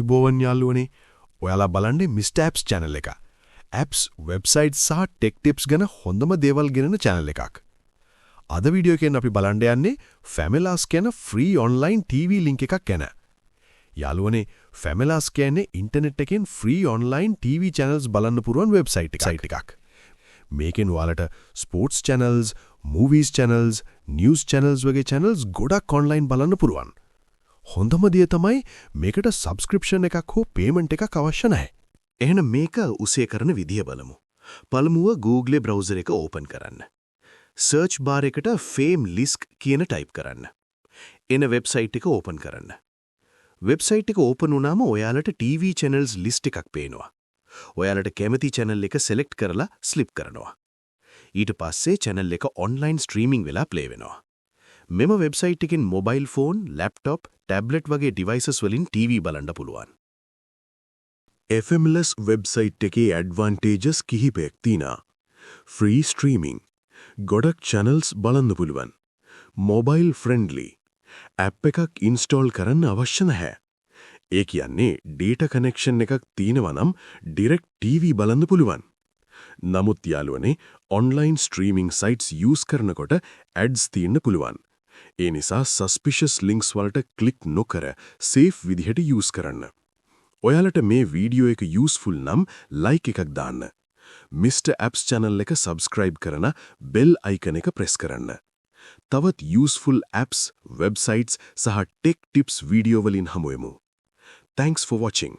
අයිබෝවන් යාළුවනේ ඔයාලා බලන්නේ මිස්ටර් ඇප්ස් channel එක. ඇප්ස්, වෙබ්සයිට්ස් සහ ටෙක් ටිප්ස් ගැන හොඳම දේවල් ගෙනන channel එකක්. අද වීඩියෝ එකෙන් අපි බලන්න යන්නේ Familars කියන free online TV link එකක් ගැන. යාළුවනේ Familars කියන්නේ ඉන්ටර්නෙට් එකෙන් free online TV channels බලන්න පුරුවන් website එකක්. මේකෙන් ඔයාලට sports channels, movies channels, news channels වගේ channels ගොඩක් online බලන්න පුරුවන්. හොඳම දේ තමයි මේකට subscription එකක් හෝ payment එකක් අවශ්‍ය නැහැ. එහෙනම් මේක උසේ කරන විදිය බලමු. පළමුව Google browser එක open කරන්න. search bar එකට FameList කියන type කරන්න. එන website එක open කරන්න. website එක open වුණාම ඔයාලට TV channels list එකක් පේනවා. ඔයාලට කැමති channel එක select කරලා slip කරනවා. ඊට පස්සේ channel එක online streaming වෙලා play වෙනවා. මෙම website එකෙන් mobile phone, laptop, tablet වගේ devices වලින් TV බලන්න පුළුවන්. FMLS website එකේ advantages කිහිපයක් තියෙනවා. free streaming, ගොඩක් channels බලන්න පුළුවන්. mobile friendly, app එකක් install කරන්න අවශ්‍ය නැහැ. ඒ කියන්නේ data connection එකක් තියෙනවා නම් direct TV බලන්න පුළුවන්. නමුත් යාළුවනේ online streaming sites use කරනකොට ads තියෙන්න පුළුවන්. ඒ නිසා suspicious links වලට click නොකර safe විදිහට use කරන්න. ඔයාලට මේ වීඩියෝ එක useful නම් like එකක් දාන්න. Mr. Apps channel එක subscribe කරන bell icon එක press කරන්න. තවත් useful apps, websites සහ tech tips වීඩියෝ වලින් හමු වෙමු. Thanks for watching.